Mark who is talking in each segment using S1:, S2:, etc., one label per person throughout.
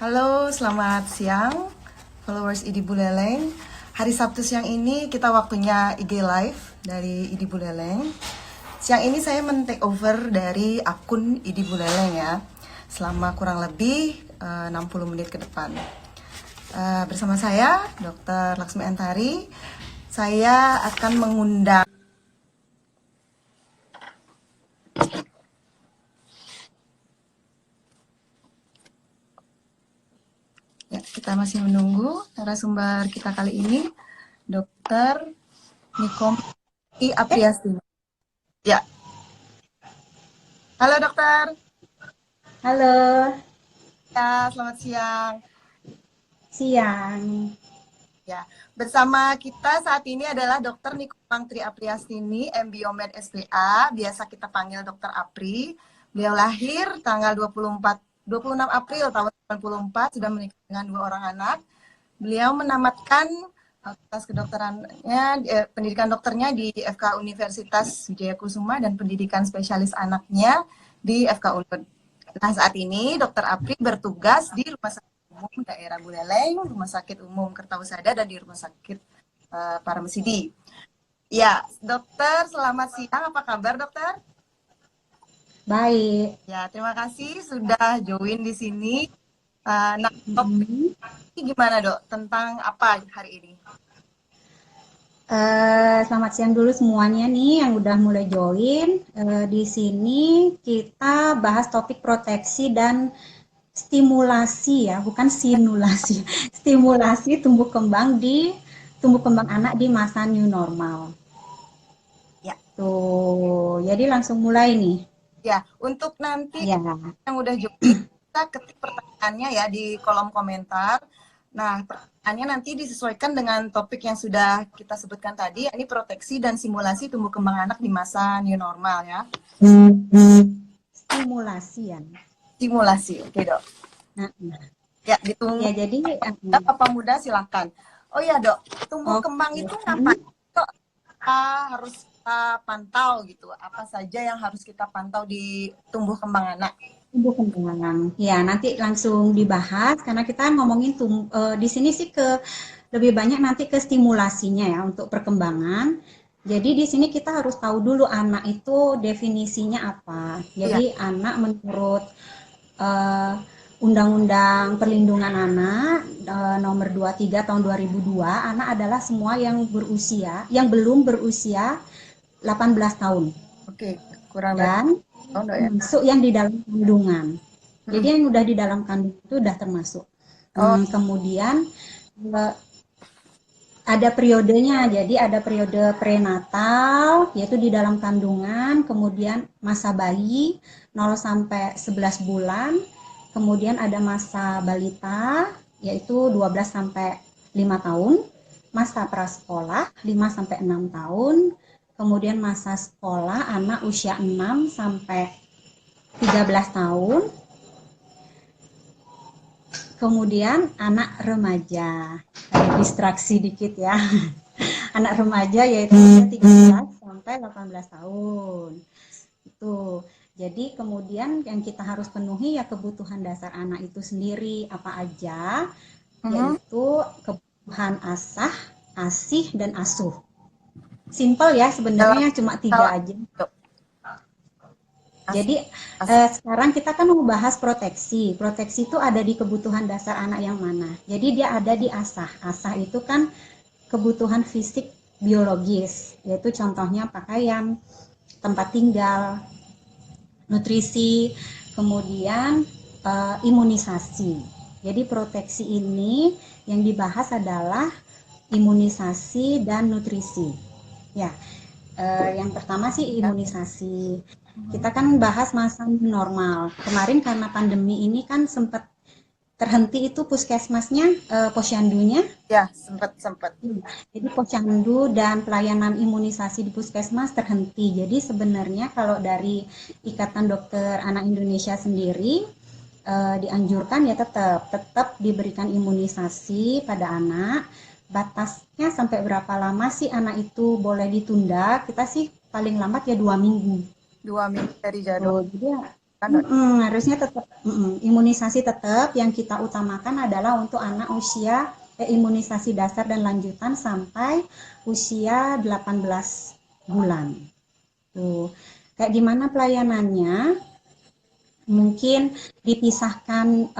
S1: Halo, selamat siang, followers Idi Buleleng. Hari Sabtu siang ini kita waktunya IG Live dari Idi Buleleng. Siang ini saya men-take over dari akun Idi Buleleng ya, selama kurang lebih 60 menit ke depan. Bersama saya, Dr. Laksmi Antari, saya akan mengundang ya, kita masih menunggu narasumber kita kali ini, Dr. Nikom I Apriasti. Ya, halo dokter.
S2: Halo,
S1: Ya, selamat siang.
S2: siang.
S1: Ya, bersama kita saat ini adalah Dr. Nikomang Tri Apriastini, MBiomed SPA, biasa kita panggil Dr. Apri. Beliau lahir tanggal 26 April tahun 1984, sudah menikah dengan 2 orang anak. Beliau menamatkan fakultas kedokterannya, pendidikan dokternya di FK Universitas Wijaya Kusuma dan pendidikan spesialis anaknya di FK Unpad. Nah, saat ini Dr. Apri bertugas di Rumah Sakit Umum Daerah Buleleng, Rumah Sakit Umum Kertawusada, dan di Rumah Sakit Paramesidi. Ya, dokter, selamat siang. Apa kabar, dokter?
S2: Baik.
S1: Ya, terima kasih sudah join di sini. Nah, topik
S2: Mm-mm.
S1: ini gimana, Dok? Tentang apa hari ini?
S2: Selamat siang dulu semuanya nih yang udah mulai join. Di sini kita bahas topik proteksi dan stimulasi ya, bukan simulasi. Stimulasi tumbuh kembang anak di masa new normal.
S1: Ya,
S2: Tuh, jadi langsung mulai nih.
S1: ya. Untuk nanti
S2: Ya.
S1: yang udah join, kita ketik pertanyaannya ya di kolom komentar. Nah, pertanyaannya nanti disesuaikan dengan topik yang sudah kita sebutkan tadi, yakni proteksi dan simulasi tumbuh kembang anak di masa new normal ya.
S2: Stimulasi ya.
S1: Simulasi, oke dok.
S2: Nah,
S1: Ya, ditunggu.
S2: ya jadi
S1: Apa muda silakan. Oh ya dok, tumbuh kembang
S2: oke.
S1: itu ngapain dok? Apa harus kita pantau gitu? Apa saja yang harus kita pantau di tumbuh kembang anak?
S2: Tumbuh kembang. Ya, nanti langsung dibahas karena kita ngomongin di sini sih lebih banyak nanti ke stimulasinya ya untuk perkembangan. Jadi di sini kita harus tahu dulu anak itu definisinya apa.
S1: Iya.
S2: Jadi anak menurut eh, Undang-Undang Perlindungan Anak nomor 23 tahun 2002, anak adalah semua yang belum berusia 18 tahun
S1: Oke, kurang dari
S2: dan
S1: tahun dok ya.
S2: termasuk yang di dalam kandungan. Jadi
S1: Mm-mm.
S2: yang udah di dalam kandungan itu udah termasuk.
S1: Oh,
S2: Kemudian eh, ada periodenya. Jadi ada periode prenatal yaitu di dalam kandungan, kemudian masa bayi 0 sampai 11 bulan, kemudian ada masa balita yaitu 12 sampai 5 tahun, masa prasekolah 5 sampai 6 tahun, kemudian masa sekolah anak usia 6 sampai 13 tahun, kemudian anak remaja. Distraksi dikit ya. Anak remaja yaitu usia 13 sampai 18 tahun. Itu. Jadi kemudian yang kita harus penuhi ya kebutuhan dasar anak itu sendiri apa aja,
S1: mhm.
S2: yaitu kebutuhan asah, asih, dan asuh. Simple ya
S1: Dalam
S2: sebenarnya cuma
S1: skala
S2: 3 aja.
S1: dok, as,
S2: Jadi
S1: as,
S2: sekarang kita kan mau bahas proteksi. Proteksi itu ada di kebutuhan dasar anak yang mana? Jadi dia ada di asah. Asah itu kan kebutuhan fisik biologis, yaitu contohnya pakaian, tempat tinggal, nutrisi, kemudian imunisasi. Jadi proteksi ini yang dibahas adalah imunisasi dan nutrisi. Ya, yang pertama sih
S1: ya.
S2: imunisasi. Kita kan bahas masa normal. Kemarin karena pandemi ini kan sempat terhenti itu puskesmasnya, posyandunya.
S1: Ya, sempat.
S2: Jadi posyandu dan pelayanan imunisasi di puskesmas terhenti. Jadi sebenarnya kalau dari Ikatan Dokter Anak Indonesia sendiri dianjurkan ya tetap diberikan imunisasi pada anak. Batasnya sampai berapa lama sih anak itu boleh ditunda? Kita sih paling lambat ya 2 minggu.
S1: 2 minggu dari jadwal.
S2: Oh, jadi ya,
S1: kan dok?
S2: Harusnya tetap imunisasi tetap yang kita utamakan adalah untuk anak usia imunisasi dasar dan lanjutan sampai usia 18 bulan. Tuh. Kayak gimana pelayanannya? Mungkin dipisahkan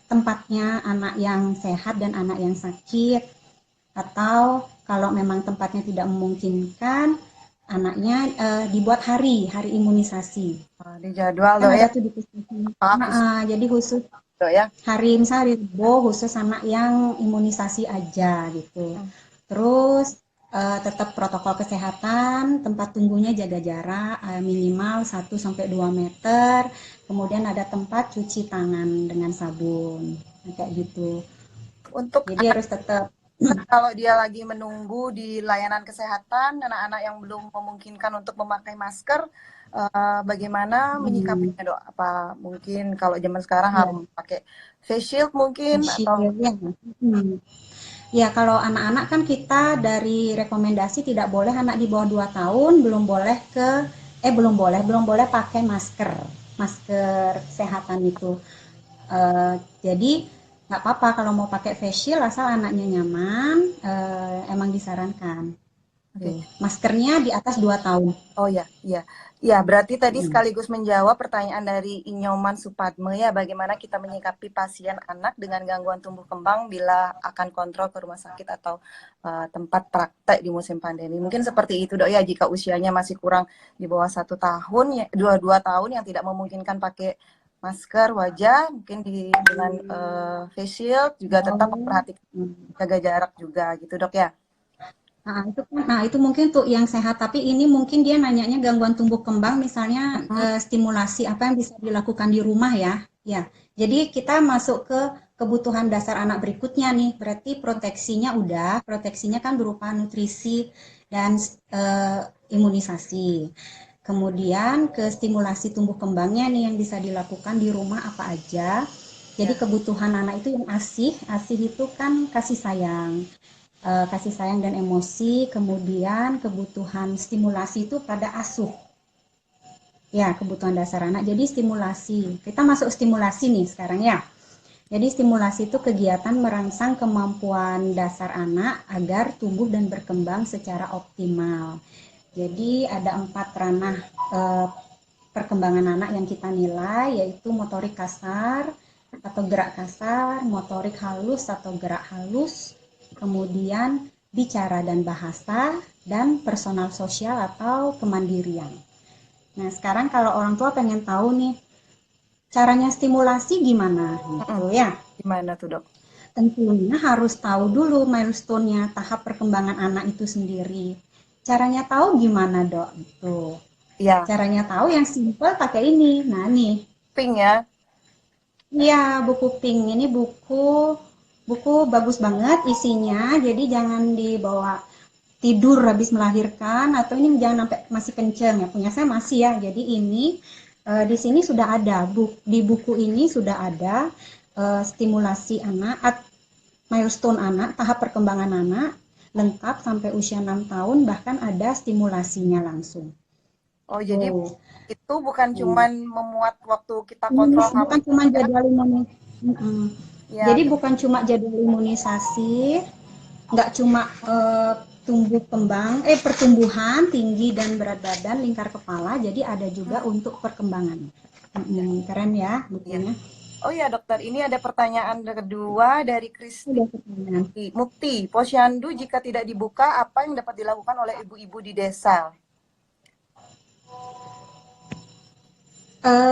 S2: tempatnya anak yang sehat dan anak yang sakit, atau kalau memang tempatnya tidak memungkinkan, anaknya dibuat hari imunisasi.
S1: Di jadwal
S2: Kan
S1: dok
S2: ada
S1: ya,
S2: tuh dipisahkan.
S1: Pak, khusus
S2: Jadi khusus
S1: dok ya.
S2: misalnya hari Rebo khusus anak yang imunisasi aja gitu.
S1: Hmm.
S2: Terus tetap protokol kesehatan, tempat tunggunya jaga jarak minimal 1 sampai 2 meter. Kemudian ada tempat cuci tangan dengan sabun. Nah, kayak gitu.
S1: Untuk
S2: Jadi harus tetap
S1: kalau dia lagi menunggu di layanan kesehatan, anak-anak yang belum memungkinkan untuk memakai masker, bagaimana menyikapinya dok? Apa mungkin kalau zaman sekarang
S2: ya,
S1: harus pakai face shield mungkin atau
S2: shield ya. Ya, kalau anak-anak kan kita dari rekomendasi tidak boleh anak di bawah 2 tahun belum boleh pakai masker kesehatan itu. Jadi nggak apa-apa kalau mau pakai face shield asal anaknya nyaman, emang disarankan.
S1: Oke.
S2: Maskernya di atas 2 tahun.
S1: Oh ya, iya. Ya, berarti tadi sekaligus menjawab pertanyaan dari Inyoman Supadme ya, bagaimana kita menyikapi pasien anak dengan gangguan tumbuh kembang bila akan kontrol ke rumah sakit atau tempat praktek di musim pandemi. Mungkin seperti itu dok ya, jika usianya masih kurang di bawah 1 tahun, ya, 2 tahun yang tidak memungkinkan pakai masker wajah, mungkin dengan face shield juga tetap memperhatikan jaga jarak juga gitu dok ya.
S2: Itu mungkin untuk yang sehat, tapi ini mungkin dia nanyanya gangguan tumbuh kembang, misalnya stimulasi apa yang bisa dilakukan di rumah ya. Ya, jadi kita masuk ke kebutuhan dasar anak berikutnya nih. Berarti proteksinya kan berupa nutrisi dan imunisasi. Kemudian ke stimulasi tumbuh kembangnya nih yang bisa dilakukan di rumah apa aja. Jadi kebutuhan anak itu yang asih itu kan kasih sayang dan emosi, kemudian kebutuhan stimulasi itu pada asuh. Ya, kebutuhan dasar anak. Jadi stimulasi. Kita masuk stimulasi nih sekarang ya. Jadi stimulasi itu kegiatan merangsang kemampuan dasar anak agar tumbuh dan berkembang secara optimal. Jadi ada 4 ranah perkembangan anak yang kita nilai, yaitu motorik kasar atau gerak kasar, motorik halus atau gerak halus, kemudian bicara dan bahasa, dan personal sosial atau kemandirian. Nah, sekarang kalau orang tua pengen tahu nih, caranya stimulasi gimana gitu ya.
S1: Gimana tuh dok?
S2: Tentunya harus tahu dulu milestone-nya, tahap perkembangan anak itu sendiri. Caranya tahu gimana dok? Gitu.
S1: Iya.
S2: Caranya tahu yang simple pakai ini. Nah nih.
S1: Pink ya.
S2: Iya, buku pink ini buku bagus banget isinya, jadi jangan dibawa tidur habis melahirkan atau ini jangan sampai masih kenceng ya. Punya saya masih ya. Jadi ini di sini sudah ada di buku ini sudah ada stimulasi anak, milestone anak, tahap perkembangan anak lengkap sampai usia 6 tahun, bahkan ada stimulasinya langsung.
S1: Oh, jadi itu bukan cuman memuat waktu kita kontrol
S2: bukan cuma jadwal imunisasi.
S1: Ya,
S2: Jadi bukan cuma jadwal imunisasi, nggak cuma pertumbuhan tinggi dan berat badan, lingkar kepala, jadi ada juga untuk perkembangan. Keren ya bukunya.
S1: Oh ya dokter, ini ada pertanyaan kedua dari Kristi Mukti. Posyandu jika tidak dibuka, apa yang dapat dilakukan oleh ibu-ibu di desa?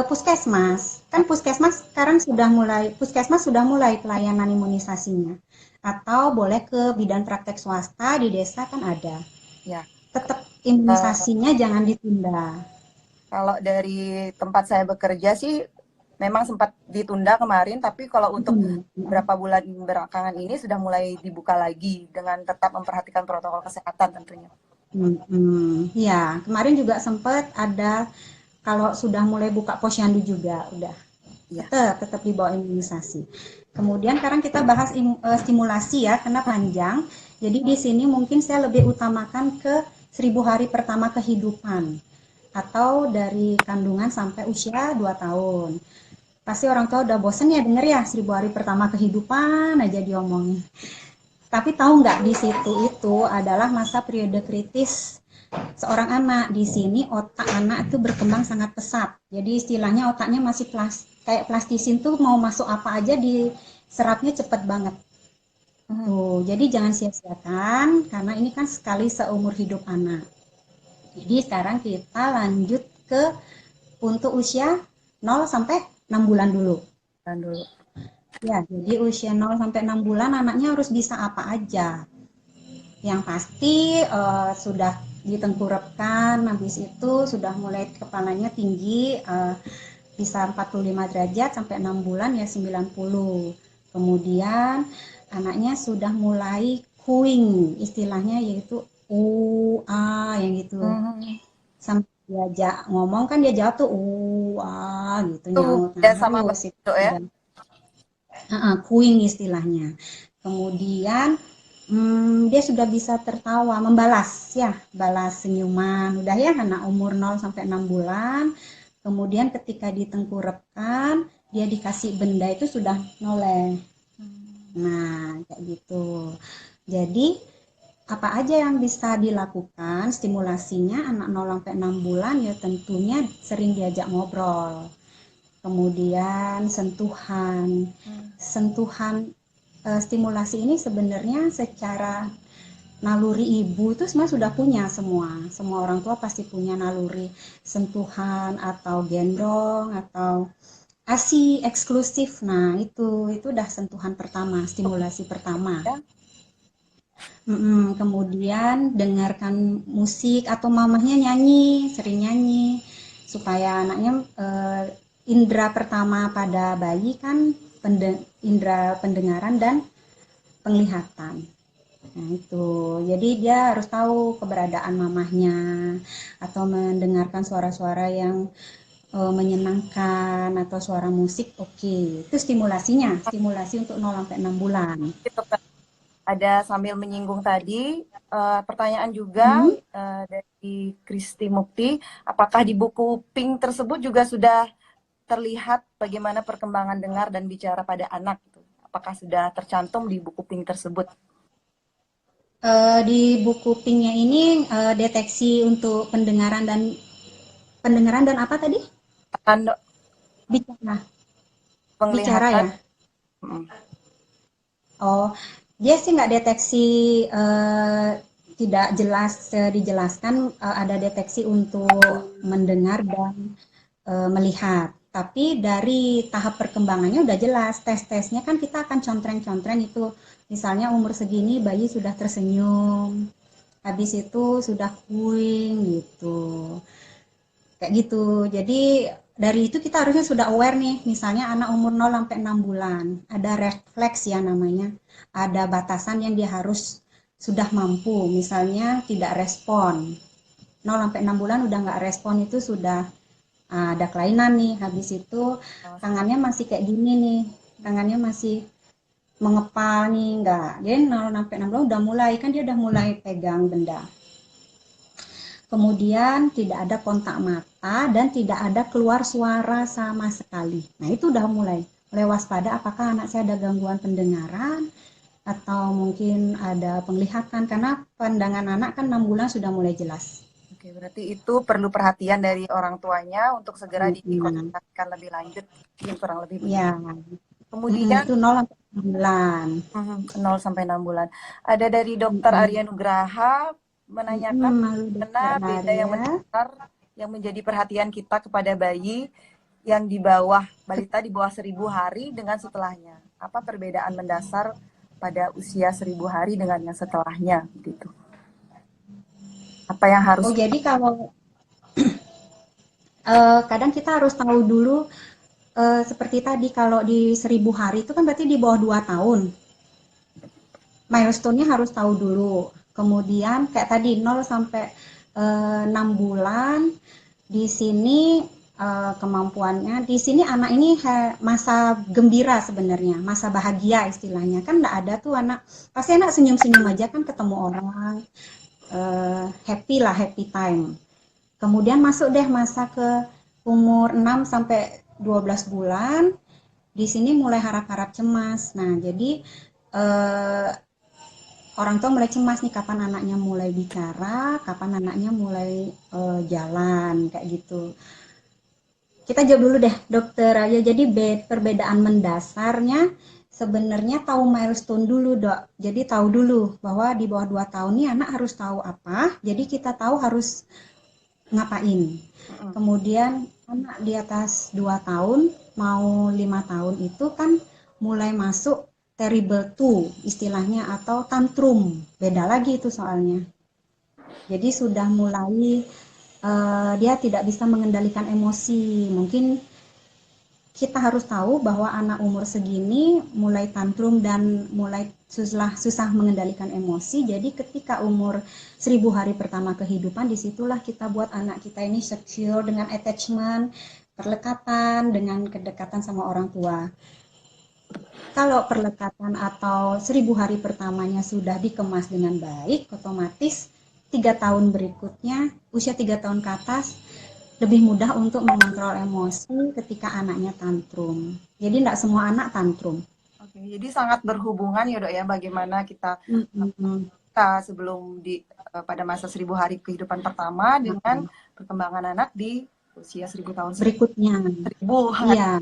S2: Puskesmas, kan puskesmas sekarang sudah mulai pelayanan imunisasinya. Atau boleh ke bidan praktek swasta di desa kan ada.
S1: Ya.
S2: Tetap imunisasinya jangan ditunda.
S1: Kalau dari tempat saya bekerja sih memang sempat ditunda kemarin, tapi kalau untuk beberapa bulan belakangan ini sudah mulai dibuka lagi dengan tetap memperhatikan protokol kesehatan tentunya.
S2: Ya, kemarin juga sempat ada kalau sudah mulai buka posyandu juga udah tetap dibawa imunisasi. Kemudian sekarang kita bahas stimulasi ya, karena panjang. Jadi di sini mungkin saya lebih utamakan ke 1000 hari pertama kehidupan atau dari kandungan sampai usia 2 tahun. Pasti orang tua udah bosen ya denger ya 1000 hari pertama kehidupan aja diomongin. Tapi tahu nggak di situ itu adalah masa periode kritis seorang anak. Di sini otak anak itu berkembang sangat pesat. Jadi istilahnya otaknya masih kayak plastisin tuh mau masuk apa aja diserapnya cepet banget. Tuh, jadi jangan sia-siakan karena ini kan sekali seumur hidup anak. Jadi sekarang kita lanjut ke untuk usia 0 sampai 6 bulan dulu. Ya, jadi usia 0 sampai 6 bulan anaknya harus bisa apa aja. Yang pasti sudah ditengkurapkan, habis itu sudah mulai kepalanya tinggi, bisa 45 derajat sampai 6 bulan ya 90. Kemudian anaknya sudah mulai cooing, istilahnya yaitu yang gitu. Sampai diajak ngomong kan dia jawab tuh gitu, nyaut
S1: sama
S2: terus
S1: itu ya.
S2: Cooing istilahnya. Kemudian dia sudah bisa tertawa, membalas ya, balas senyuman. Udah ya anak umur 0 sampai 6 bulan. Kemudian ketika ditengkurapkan, dia dikasih benda itu sudah noleh. Nah, kayak gitu. Jadi apa aja yang bisa dilakukan stimulasinya anak 0 sampai 6 bulan ya tentunya sering diajak ngobrol. Kemudian sentuhan stimulasi ini sebenarnya secara naluri ibu itu sebenarnya sudah punya semua orang tua pasti punya naluri sentuhan atau gendong atau ASI eksklusif. Nah itu udah sentuhan pertama, stimulasi pertama. Kemudian dengarkan musik atau mamahnya nyanyi, sering nyanyi supaya anaknya indera pertama pada bayi kan indera pendengaran dan penglihatan. Nah itu, jadi dia harus tahu keberadaan mamahnya atau mendengarkan suara-suara yang menyenangkan atau suara musik. Oke. Itu stimulasinya, stimulasi untuk 0 sampai 6 bulan.
S1: Ada sambil menyinggung tadi, pertanyaan juga dari Kristi Mukti, apakah di buku Pink tersebut juga sudah terlihat bagaimana perkembangan dengar dan bicara pada anak? Apakah sudah tercantum di buku Pink tersebut?
S2: Di buku Pinknya ini deteksi untuk pendengaran dan apa tadi? Bicara. Bicara ya? Oh, dia sih nggak deteksi tidak jelas dijelaskan ada deteksi untuk mendengar dan melihat. Tapi dari tahap perkembangannya udah jelas. Tes-tesnya kan kita akan contreng-contreng itu. Misalnya umur segini bayi sudah tersenyum. Habis itu sudah cooing gitu. Kayak gitu. Jadi dari itu kita harusnya sudah aware nih. Misalnya anak umur 0 sampai 6 bulan. Ada refleks ya namanya. Ada batasan yang dia harus sudah mampu. Misalnya tidak respon. 0 sampai 6 bulan udah nggak respon itu sudah ada kelainan nih. Habis itu tangannya masih kayak gini nih, tangannya masih mengepal nih, enggak. Jadi 0 sampai 6 bulan udah mulai, kan dia udah mulai pegang benda. Kemudian tidak ada kontak mata dan tidak ada keluar suara sama sekali. Nah itu udah mulai waspada apakah anak saya ada gangguan pendengaran atau mungkin ada penglihatan, karena pandangan anak kan 6 bulan sudah mulai jelas.
S1: Oke, berarti itu perlu perhatian dari orang tuanya untuk segera dikonsultasikan lebih lanjut, kurang lebih begitu.
S2: Ya.
S1: Kemudian
S2: itu 0 sampai 6 bulan.
S1: 0 sampai 6 bulan. Ada dari Dr. Arya Nugraha menanyakan mana beda yang mendasar yang menjadi perhatian kita kepada bayi yang di bawah balita di bawah 1000 hari dengan setelahnya. Apa perbedaan mendasar pada usia 1000 hari dengan yang setelahnya gitu? Apa yang harus
S2: jadi kalau kadang kita harus tahu dulu seperti tadi kalau di 1000 hari itu kan berarti di bawah 2 tahun. Milestone-nya harus tahu dulu. Kemudian kayak tadi 0 sampai 6 bulan di sini kemampuannya di sini anak ini masa gembira sebenarnya, masa bahagia istilahnya. Kan enggak ada tuh anak pasti anak senyum-senyum aja kan ketemu orang. Happy time. Kemudian masuk deh masa ke umur 6 sampai 12 bulan. Di sini mulai harap-harap cemas. Nah, jadi eh, orang tua mulai cemas nih kapan anaknya mulai bicara, kapan anaknya mulai jalan kayak gitu. Kita jawab dulu deh, dokter aja. Jadi perbedaan mendasarnya sebenarnya tahu milestone dulu, Dok. Jadi tahu dulu bahwa di bawah 2 tahun nih anak harus tahu apa. Jadi kita tahu harus ngapain. Kemudian anak di atas 2 tahun mau 5 tahun itu kan mulai masuk terrible two istilahnya atau tantrum. Beda lagi itu soalnya. Jadi sudah mulai dia tidak bisa mengendalikan emosi. Mungkin kita harus tahu bahwa anak umur segini mulai tantrum dan mulai susah mengendalikan emosi. Jadi ketika umur 1000 hari pertama kehidupan, disitulah kita buat anak kita ini secure dengan attachment, perlekatan, dengan kedekatan sama orang tua. Kalau perlekatan atau 1000 hari pertamanya sudah dikemas dengan baik, otomatis 3 tahun berikutnya, usia 3 tahun ke atas, lebih mudah untuk mengontrol emosi ketika anaknya tantrum. Jadi tidak semua anak tantrum.
S1: Oke, jadi sangat berhubungan ya Dok ya, bagaimana kita sebelum pada masa 1000 hari kehidupan pertama dengan perkembangan anak di usia 1000 tahun
S2: berikutnya.
S1: 1000 hari.
S2: Iya.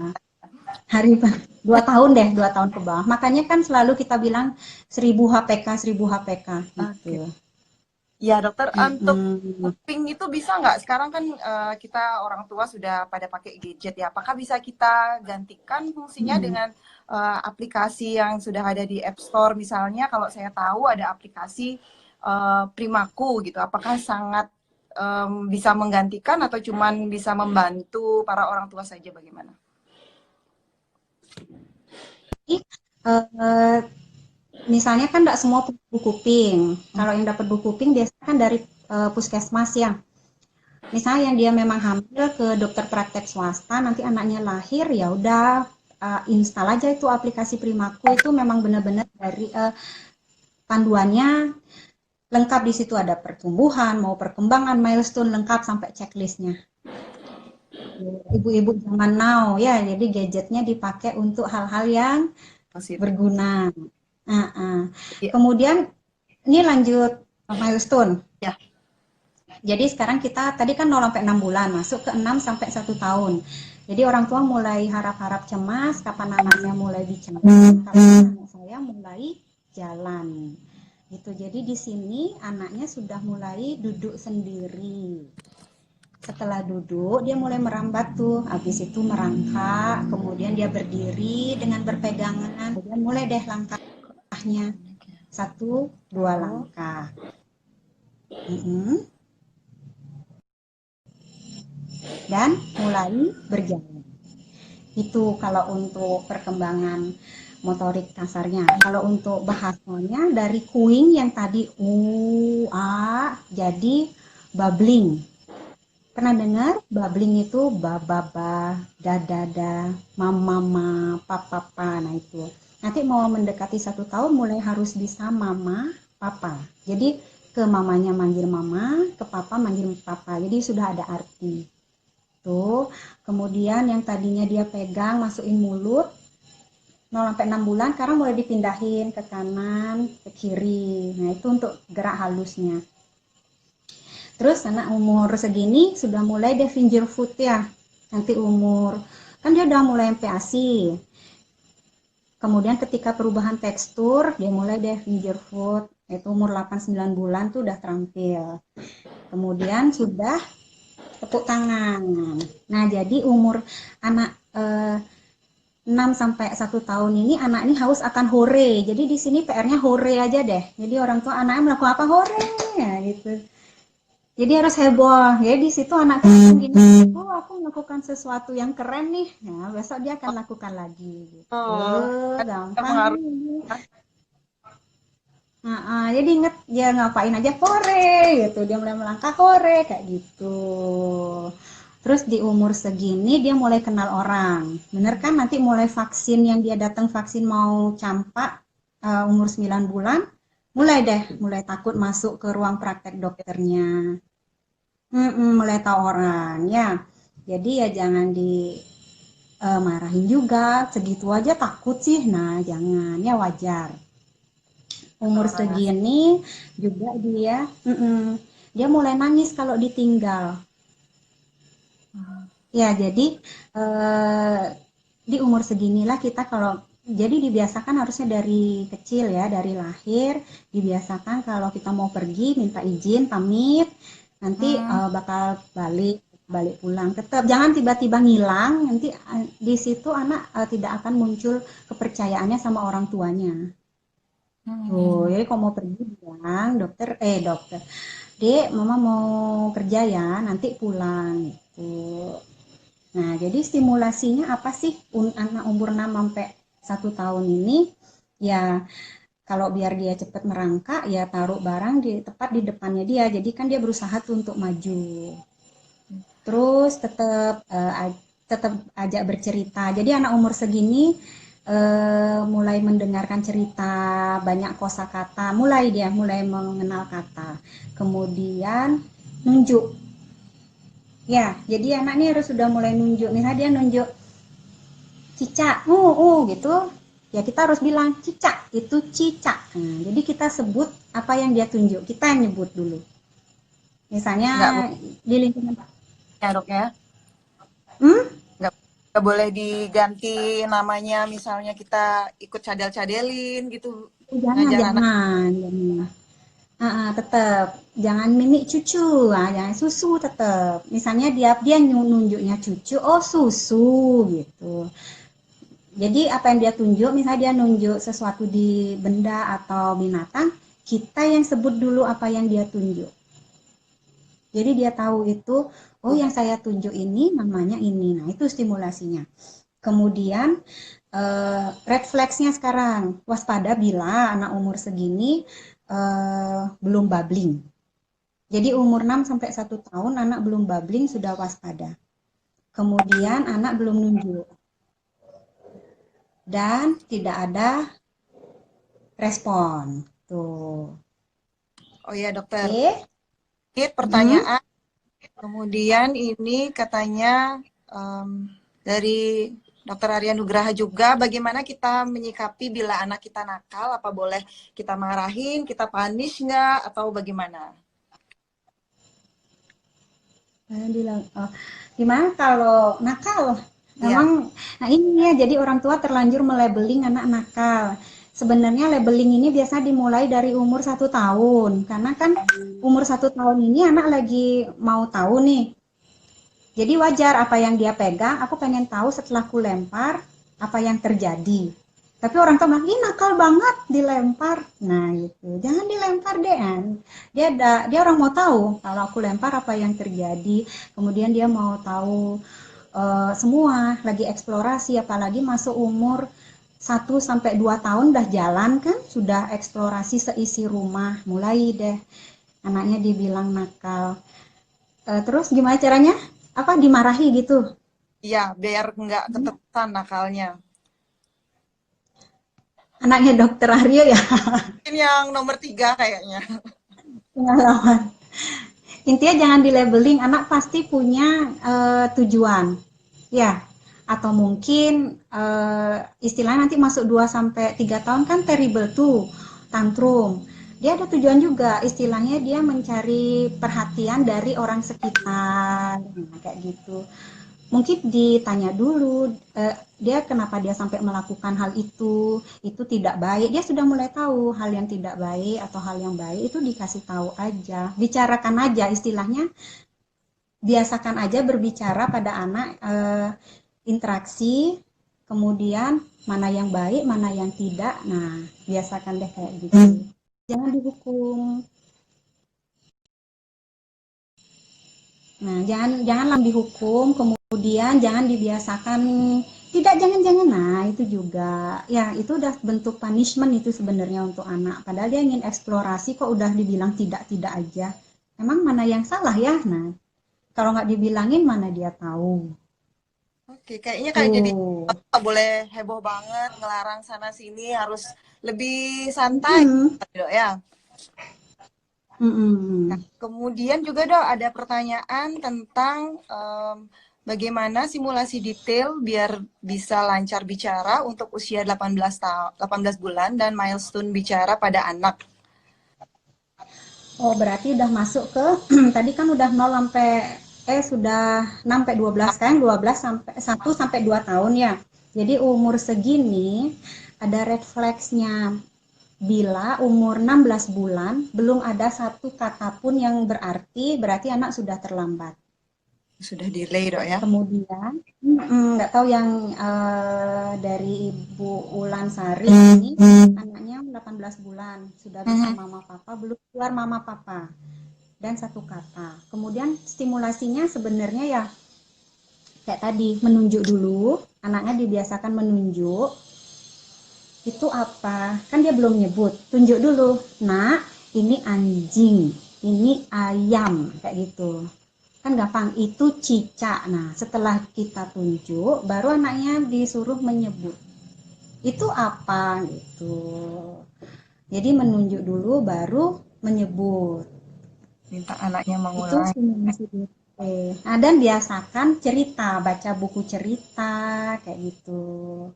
S2: Hari 2 tahun deh, 2 tahun ke bawah. Makanya kan selalu kita bilang 1000 HPK, 1000 HPK gitu.
S1: Ya dokter, untuk kuping itu bisa nggak? Sekarang kan kita orang tua sudah pada pakai gadget ya. Apakah bisa kita gantikan fungsinya dengan aplikasi yang sudah ada di App Store misalnya? Kalau saya tahu ada aplikasi Primaku gitu. Apakah sangat bisa menggantikan atau cuman bisa membantu para orang tua saja? Bagaimana?
S2: Misalnya kan tidak semua buku kuping. Kalau yang dapat buku kuping biasanya kan dari puskesmas ya. Misalnya yang dia memang hamil ke dokter praktek swasta, nanti anaknya lahir ya udah install aja itu aplikasi Primaku. Itu memang benar-benar dari panduannya lengkap, di situ ada pertumbuhan, mau perkembangan, milestone lengkap sampai checklistnya. Ibu-ibu zaman now ya, jadi gadgetnya dipakai untuk hal-hal yang berguna. Kemudian ini lanjut milestone.
S1: Ya.
S2: Jadi sekarang kita tadi kan 0 sampai 6 bulan, masuk ke 6 sampai 1 tahun. Jadi orang tua mulai harap-harap cemas, kapan anaknya mulai bicara, kapan anak saya mulai jalan. Gitu. Jadi di sini anaknya sudah mulai duduk sendiri. Setelah duduk, dia mulai merambat tuh, habis itu merangkak, kemudian dia berdiri dengan berpegangan, kemudian mulai deh langkahnya. 1, 2 langkah. Dan mulai berjalan. Itu kalau untuk perkembangan motorik kasarnya. Kalau untuk bahasanya dari cooing yang tadi jadi babbling. Pernah dengar babbling itu ba, da, mama, papa. Nah itu. Nanti mau mendekati 1 tahun mulai harus bisa mama, papa. Jadi ke mamanya manggil mama, ke papa manggil papa. Jadi sudah ada arti. Tuh. Kemudian yang tadinya dia pegang, masukin mulut, 0 sampai 6 bulan, sekarang mulai dipindahin ke kanan, ke kiri. Nah itu untuk gerak halusnya. Terus anak umur segini sudah mulai deh finger food ya. Nanti umur, kan dia udah mulai MPASI. Kemudian ketika perubahan tekstur, dia mulai deh finger food. Itu umur 8-9 bulan tuh udah terampil. Kemudian sudah tepuk tangan. Nah jadi umur anak 6 sampai 1 tahun ini anak ini haus akan hore. Jadi di sini PR-nya hore aja deh. Jadi orang tua anaknya melakukan apa? Hore ya gitu. Jadi harus heboh. Ya di situ anak gini, aku melakukan sesuatu yang keren nih. Nah, besok dia akan lakukan lagi gitu. Gampang. Jadi inget dia ngapain aja hore gitu. Dia mulai melangkah hore kayak gitu. Terus di umur segini dia mulai kenal orang. Bener kan nanti mulai vaksin yang dia datang vaksin mau campak umur 9 bulan. Mulai takut masuk ke ruang praktek dokternya. mulai tahu orang ya. Jadi ya jangan dimarahin juga, segitu aja takut sih. Nah, jangan ya, wajar. Umur
S1: orang asing.
S2: segini juga dia mulai nangis kalau ditinggal. Ya, jadi eh, di umur seginilah kita kalau jadi dibiasakan harusnya dari kecil ya, dari lahir dibiasakan kalau kita mau pergi minta izin, pamit, nanti
S1: Hmm.
S2: bakal balik balik pulang. Tetap jangan tiba-tiba ngilang, nanti di situ anak tidak akan muncul kepercayaannya sama orang tuanya. Tuh,
S1: Hmm.
S2: jadi kalau mau pergi bilang dokter, Dek, mama mau kerja ya, nanti pulang gitu. Nah, jadi stimulasinya apa sih anak umur 6 sampai 1 tahun ini? Ya, kalau biar dia cepat merangkak, ya taruh barang tepat di depannya dia. Jadi kan dia berusaha tuh untuk maju. Terus tetap ajak bercerita. Jadi anak umur segini mulai mendengarkan cerita, banyak kosakata, mulai mengenal kata. Kemudian nunjuk. Ya, jadi anak ini harus sudah mulai nunjuk. Misalnya dia nunjuk cicak, gitu. Ya kita harus bilang cicak, itu cicak. Nah, jadi kita sebut apa yang dia tunjuk. Kita yang nyebut dulu. Misalnya
S1: Nggak boleh
S2: di lingkungan,
S1: ya dok ya.
S2: hmm?
S1: Nggak boleh diganti namanya, misalnya kita ikut cadel-cadelin gitu,
S2: Jangan,
S1: ngajar anak.
S2: jangan. Tetap jangan mimik cucu, jangan susu tetap. Misalnya dia dia nunjuknya cucu, oh susu gitu. Jadi apa yang dia tunjuk, misalnya dia nunjuk sesuatu di benda atau binatang, kita yang sebut dulu apa yang dia tunjuk. Jadi dia tahu itu, oh yang saya tunjuk ini namanya ini. Nah, itu stimulasinya. Kemudian red flagsnya sekarang, waspada bila anak umur segini belum babbling. Jadi umur 6 sampai 1 tahun anak belum babbling sudah waspada. Kemudian anak belum nunjuk dan tidak ada respon. Tuh.
S1: Oh iya dokter,
S2: Oke.
S1: ini
S2: Hmm.
S1: pertanyaan. Kemudian ini katanya em, dari Dokter Arya Nugraha juga, bagaimana kita menyikapi bila anak kita nakal? Apa boleh kita marahin, kita punish nggak, atau bagaimana?
S2: Gimana kalau nakal?
S1: Iya.
S2: Memang, nah ini ya, jadi orang tua terlanjur melabeling anak nakal. Sebenarnya labeling ini biasa dimulai dari umur 1 tahun, karena kan umur 1 tahun ini anak lagi mau tahu nih. Jadi wajar apa yang dia pegang, aku pengen tahu setelah aku lempar apa yang terjadi. Tapi orang tua bilang, ini nakal banget dilempar. Nah gitu, jangan dilempar deh. Dia orang mau tahu kalau aku lempar apa yang terjadi. Kemudian dia mau tahu semua, lagi eksplorasi, apalagi masuk umur 1 sampai 2 tahun udah jalan kan, sudah eksplorasi seisi rumah, mulai deh anaknya dibilang nakal. Terus gimana caranya? Apa dimarahi gitu?
S1: Iya, biar nggak keterusan nakalnya.
S2: Anaknya dokter Aryo ya,
S1: Ini yang nomor 3 kayaknya.
S2: pengalaman. Intinya jangan di labeling, anak pasti punya tujuan. Ya, atau mungkin istilahnya nanti masuk 2 sampai 3 tahun kan terrible tuh, tantrum. Dia ada tujuan juga, istilahnya dia mencari perhatian dari orang sekitar, nah, kayak gitu. Mungkin ditanya dulu dia kenapa dia sampai melakukan hal itu tidak baik, dia sudah mulai tahu hal yang tidak baik atau hal yang baik itu dikasih tahu aja, bicarakan aja, istilahnya biasakan aja berbicara pada anak, interaksi, kemudian mana yang baik mana yang tidak, nah biasakan deh kayak gitu, jangan dihukum. Nah, janganlah dihukum, kemudian jangan dibiasakan tidak, jangan-jangan. Nah, itu juga ya itu udah bentuk punishment itu sebenarnya untuk anak. Padahal dia ingin eksplorasi kok udah dibilang tidak-tidak aja. Emang mana yang salah ya? Nah, kalau nggak dibilangin mana dia tahu.
S1: Oke, kayaknya kayak jadi
S2: Tuh.
S1: nggak boleh heboh banget, ngelarang sana sini, harus lebih santai,
S2: Hmm.
S1: dok ya.
S2: Mm-mm.
S1: Nah, kemudian juga dok ada pertanyaan tentang bagaimana simulasi detail biar bisa lancar bicara untuk usia 18 bulan dan milestone bicara pada anak.
S2: Oh, berarti udah masuk ke tadi kan udah 0 sampai sudah 6 sampai 12 kan? 12 sampai 1 sampai 2 tahun ya. Jadi umur segini ada red flags-nya. Bila umur 16 bulan belum ada satu kata pun yang berarti anak sudah terlambat.
S1: Sudah delay dok ya.
S2: Kemudian nggak tahu yang dari Ibu Ulan Sari ini anaknya 18 bulan sudah bisa mama papa, belum keluar mama papa dan satu kata. Kemudian stimulasinya sebenarnya ya kayak tadi, menunjuk dulu, anaknya dibiasakan menunjuk. Itu apa? Kan dia belum nyebut. Tunjuk dulu. Nah, ini anjing, ini ayam, kayak gitu. Kan gampang, itu cicak. Nah, setelah kita tunjuk, baru anaknya disuruh menyebut. Itu apa gitu. Jadi menunjuk dulu baru menyebut.
S1: Minta anaknya
S2: Itu
S1: mengulang.
S2: simulasi DP. Nah, dan biasakan cerita, baca buku cerita kayak gitu.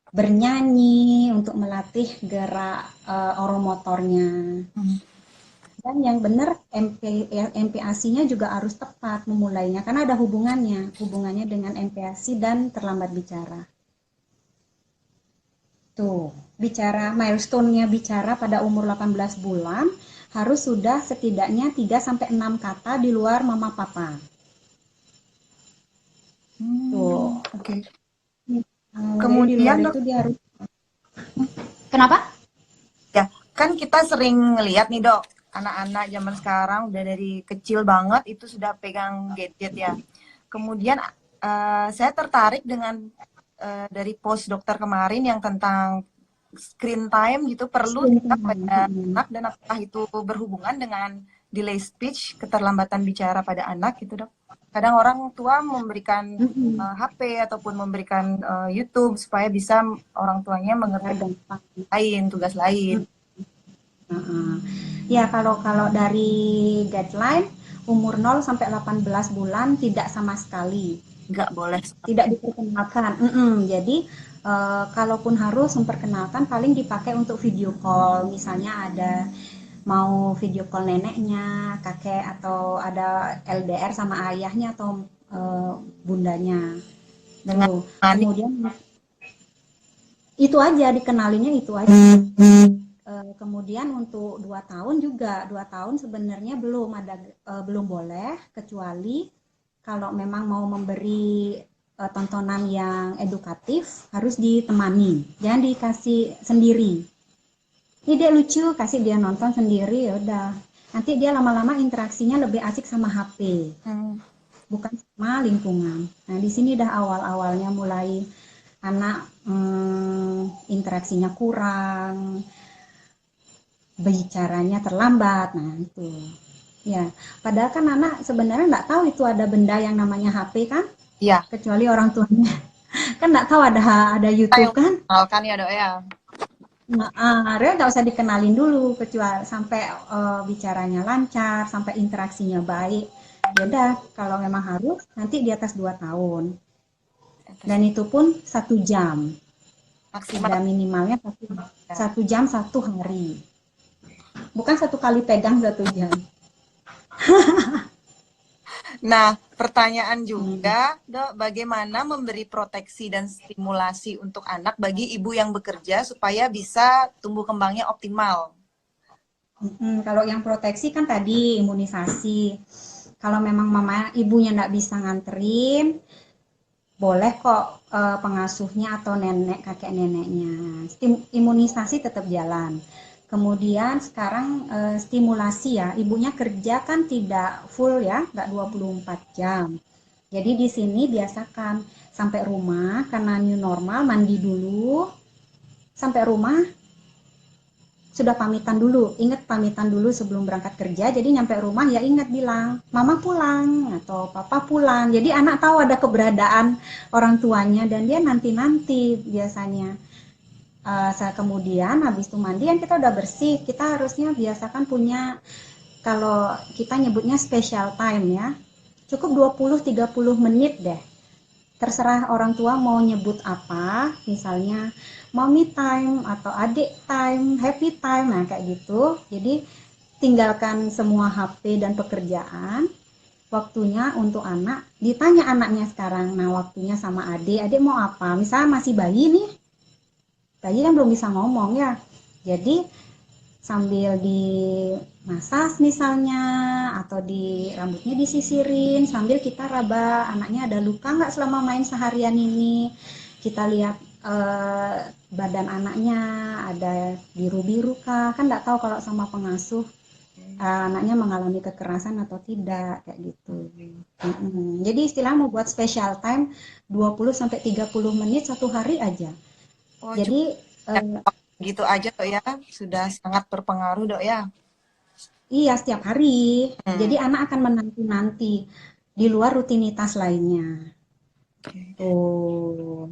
S2: Bernyanyi untuk melatih gerak oromotornya. Dan yang benar MPASI-nya juga harus tepat memulainya karena ada hubungannya dengan MPASI dan terlambat bicara. Tuh, bicara milestone-nya bicara pada umur 18 bulan harus sudah setidaknya 3 sampai 6 kata di luar mama papa. Tuh.
S1: Oke.
S2: Jadi di luar
S1: Kemudian dok,
S2: itu dia harus. Kenapa?
S1: ya kan kita sering ngeliat nih dok, anak-anak zaman sekarang udah dari kecil banget itu sudah pegang gadget ya. Kemudian saya tertarik dengan dari post dokter kemarin yang tentang screen time gitu perlu tidak pada anak dan apakah itu berhubungan dengan delay speech, keterlambatan bicara pada anak gitu dok. Kadang orang tua memberikan HP ataupun memberikan YouTube supaya bisa orang tuanya mengerjakan lain, tugas lain.
S2: Ya, kalau dari guideline umur 0 sampai 18 bulan tidak sama sekali.
S1: Nggak boleh.
S2: Tidak diperkenalkan. Jadi kalaupun harus memperkenalkan paling dipakai untuk video call. Misalnya ada mau video call neneknya, kakek atau ada LDR sama ayahnya atau bundanya.
S1: Dengan
S2: Kemudian itu aja dikenalinnya itu aja. Kemudian untuk 2 tahun juga 2 tahun sebenarnya belum boleh kecuali kalau memang mau memberi tontonan yang edukatif harus ditemani, jangan dikasih sendiri. Ini dia lucu, kasih dia nonton sendiri ya udah. Nanti dia lama-lama interaksinya lebih asik sama HP, bukan sama lingkungan. Nah di sini udah awal-awalnya mulai anak interaksinya kurang, bicaranya terlambat. Nah itu ya, padahal kan anak sebenarnya nggak tahu itu ada benda yang namanya HP kan.
S1: Iya.
S2: Kecuali orang tuanya kan nggak tahu ada YouTube kan.
S1: Kenalkan ya dok ya.
S2: Nah, dia nggak usah dikenalin dulu kecuali sampai bicaranya lancar, sampai interaksinya baik. Ya udah, kalau memang harus nanti di atas 2 tahun. Dan itu pun 1 jam.
S1: Maksimal.
S2: Ada minimalnya 1 jam 1 hari. Bukan 1 kali pegang 1 jam.
S1: Nah, pertanyaan juga, dok, bagaimana memberi proteksi dan stimulasi untuk anak bagi ibu yang bekerja supaya bisa tumbuh kembangnya optimal?
S2: Kalau yang proteksi kan tadi imunisasi. Kalau memang ibunya nggak bisa nganterin, boleh kok pengasuhnya atau kakek neneknya. Imunisasi tetap jalan. Kemudian sekarang stimulasi ya, ibunya kerja kan tidak full ya, nggak 24 jam. Jadi di sini biasakan sampai rumah karena new normal mandi dulu, sampai rumah sudah pamitan dulu, ingat pamitan dulu sebelum berangkat kerja. Jadi nyampe rumah ya ingat bilang mama pulang atau papa pulang. Jadi anak tahu ada keberadaan orang tuanya dan dia nanti biasanya. Kemudian habis itu mandi yang kita udah bersih, kita harusnya biasakan punya kalau kita nyebutnya special time ya, cukup 20-30 menit deh. Terserah orang tua mau nyebut apa, misalnya mommy time atau adik time, happy time, nah kayak gitu. Jadi tinggalkan semua HP dan pekerjaan, waktunya untuk anak, ditanya anaknya sekarang, nah waktunya sama adik mau apa? Misalnya masih bayi nih, bayi kan belum bisa ngomong ya, jadi sambil dimasas misalnya, atau di rambutnya disisirin, sambil kita raba anaknya ada luka nggak selama main seharian ini, kita lihat badan anaknya ada biru-biru kah, kan nggak tahu kalau sama pengasuh anaknya mengalami kekerasan atau tidak kayak gitu. Jadi istilah mau buat special time 20-30 menit satu hari aja.
S1: Oh,
S2: Jadi
S1: gitu aja dok ya, sudah sangat berpengaruh dok ya.
S2: iya setiap hari. Jadi
S1: Hmm.
S2: anak akan menanti-nanti di luar rutinitas lainnya.
S1: Oke.
S2: Tuh.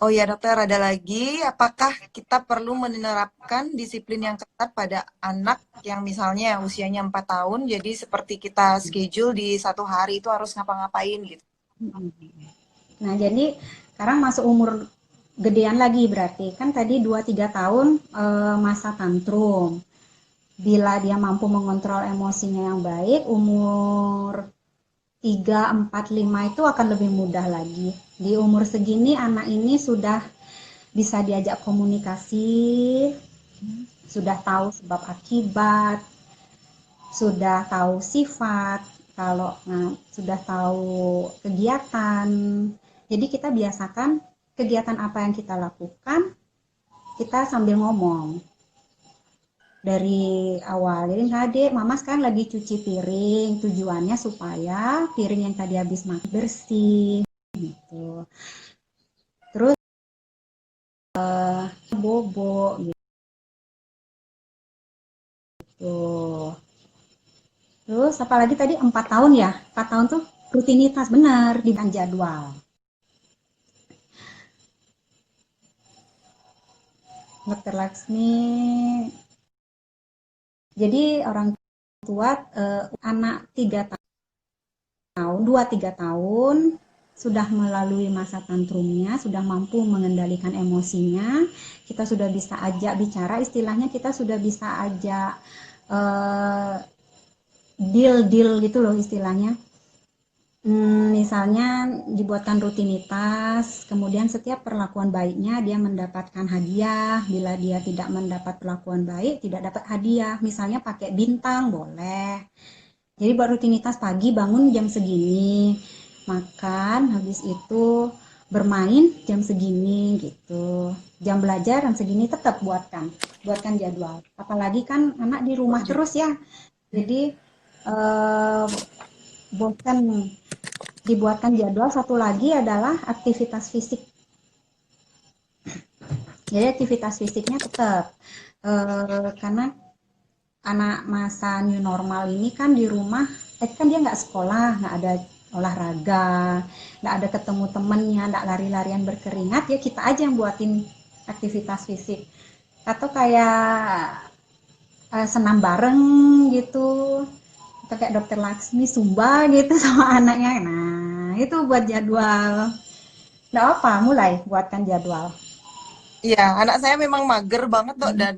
S1: Oh ya dokter, ada lagi, apakah kita perlu menerapkan disiplin yang ketat pada anak yang misalnya usianya 4 tahun, jadi seperti kita schedule di satu hari itu harus ngapa-ngapain gitu.
S2: Nah, jadi sekarang masuk umur gedean lagi berarti. Kan tadi 2-3 tahun masa tantrum. Bila dia mampu mengontrol emosinya yang baik, umur 3, 4, 5 itu akan lebih mudah lagi. Di umur segini anak ini sudah bisa diajak komunikasi, sudah tahu sebab akibat, sudah tahu sifat, kalau sudah tahu kegiatan. Jadi kita biasakan kegiatan apa yang kita lakukan, kita sambil ngomong dari awal. Jadi adik, mama sekarang lagi cuci piring, tujuannya supaya piring yang tadi habis makan bersih gitu. Terus bobo gitu. Terus apalagi tadi 4 tahun ya, 4 tahun tuh rutinitas benar di jadwal. Dokter Laksmi, jadi orang tua anak 3 tahun, 2-3 tahun sudah melalui masa tantrumnya, sudah mampu mengendalikan emosinya, kita sudah bisa ajak bicara, istilahnya kita sudah bisa ajak eh, deal gitu loh istilahnya. Misalnya dibuatkan rutinitas, kemudian setiap perlakuan baiknya dia mendapatkan hadiah, bila dia tidak mendapat perlakuan baik, tidak dapat hadiah, misalnya pakai bintang, boleh. Jadi buat rutinitas pagi bangun jam segini, makan, habis itu bermain jam segini gitu. Jam belajar jam segini tetap buatkan jadwal. Apalagi kan anak di rumah terus ya, jadi eh, bosan. Dibuatkan jadwal. Satu lagi adalah aktivitas fisik. Jadi aktivitas fisiknya tetap karena anak masa new normal ini kan di rumah, kan dia nggak sekolah, nggak ada olahraga, nggak ada ketemu temennya, nggak lari-larian berkeringat, ya kita aja yang buatin aktivitas fisik. Atau kayak senam bareng gitu, atau kayak dokter Laksmi Sumba gitu sama anaknya. Nah itu buat jadwal. Nggak apa, mulai buatkan jadwal.
S1: Iya, anak saya memang mager banget dok, dan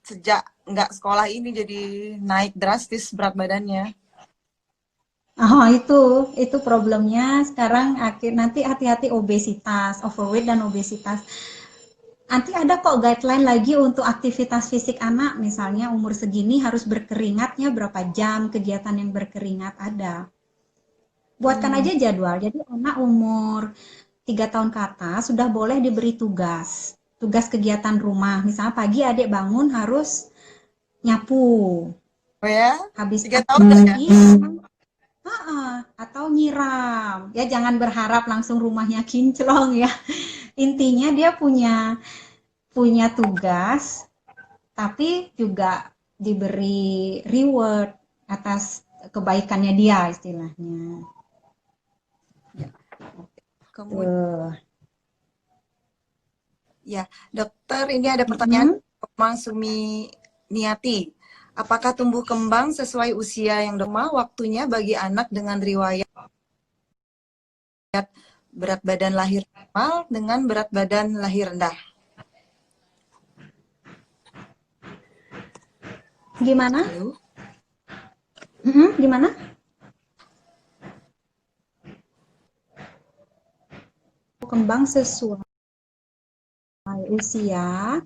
S1: sejak nggak sekolah ini jadi naik drastis berat badannya.
S2: Oh, itu problemnya sekarang nanti hati-hati obesitas, overweight dan obesitas. Nanti ada kok guideline lagi untuk aktivitas fisik anak, misalnya umur segini harus berkeringatnya berapa jam, kegiatan yang berkeringat ada. Buatkan
S1: Hmm.
S2: aja jadwal. Jadi anak umur 3 tahun ke atas sudah boleh diberi tugas kegiatan rumah. Misalnya pagi adik bangun harus nyapu,
S1: Oh ya,
S2: habis
S1: 3 tahun dok ya?
S2: iya, atau nyiram. Ya jangan berharap langsung rumahnya kinclong ya. Intinya dia punya punya tugas, tapi juga diberi reward atas kebaikannya dia istilahnya.
S1: Ya. Kemudian,
S2: Tuh.
S1: ya dokter, ini ada pertanyaan
S2: Mm-mm.
S1: Mang Sumi Niati. Apakah tumbuh kembang sesuai usia yang normal waktunya bagi anak dengan riwayat berat badan lahir normal dengan berat badan lahir rendah?
S2: Gimana?
S1: Halo?
S2: Gimana? Kembang sesuai usia,